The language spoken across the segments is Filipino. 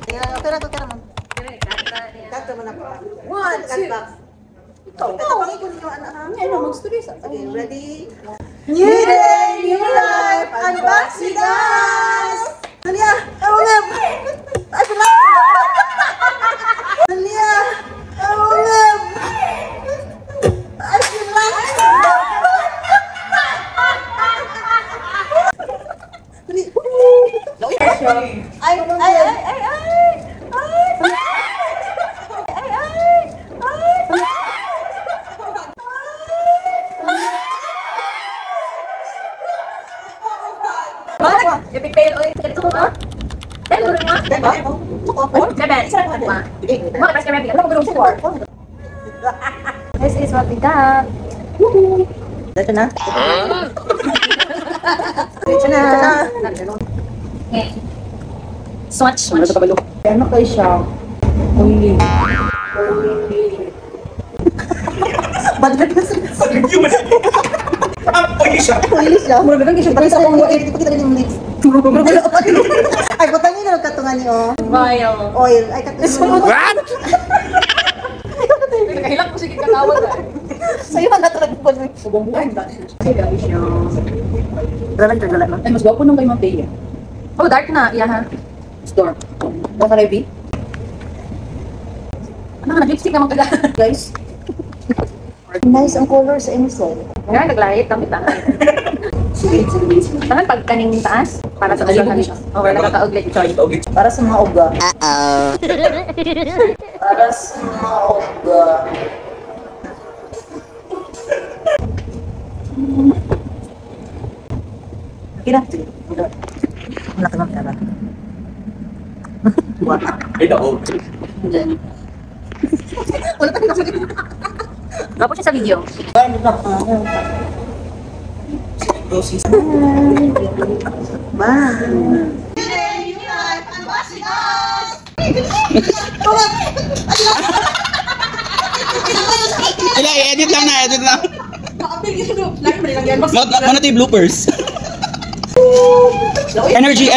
Tara mo. Kata mo na po. 1, 2. Tatapangin ko ninyo, anak ha? Ano, mag-story sa. Okay, ready? New day, new life! Unboxing guys! Nalia! Awangam! Ay, pala! Nalia! Awangam! Ay, pala! Epic fail ulit. Ito ko ba? Dahil gulong mo? Seven. Isa lang mo. Mga pas kami. Ano ko gulong sa 4? This is what we got. Ito na. Ito na. Okay. Swatch. Ano kayo siya? Oily. Badlag na sa Oily siya. Oily siya. Mura ba siya? Pakita ko yung kita rin yung lips. Ay, butang yun na nagkatungan niyo. Royal. Oil. Ay, katungan. What? Nagkahilak ko sige katawag. Sa'yo ang natrag po. Subong-buhay ba? Sige guys yung... Dala lang. Ay, mas gwapo nung kay Monteya. Oh, dark na. Iyahan. Store. Baka Revi? Ano ka, nag-lipstick naman kaga. Guys. Nice ang color sa insole. Ngayon, naglahit. Tamit-tamit. Tangan pag kaning taas. Para sa usahan siya. O, wala nakaka-uglit. Para sa mga uga. Para sa mga uga. Kira. Wala ka lang kaya. Ay, daog. Wala ka lang. Gapo siya sa video. Roses. Ila, edit lang. Ano ito yung bloopers? Energy!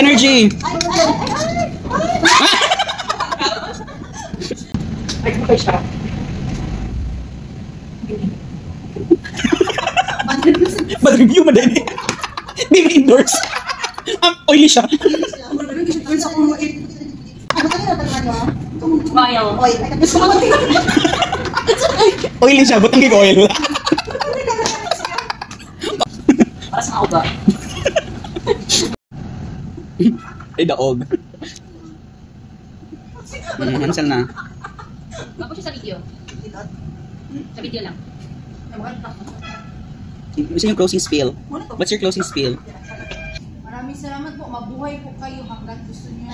Ay, okay siya. Bad review mo din. Di mo endorse. Oily siya. Royal. Oily siya, butang gig oil. Para sa uga. Ay, daog. Hansel na. Gapo siya sa video. Sa video lang. Gusto yung closing spiel? What's your closing spiel? Maraming salamat po. Mabuhay po kayo hanggang gusto niyo.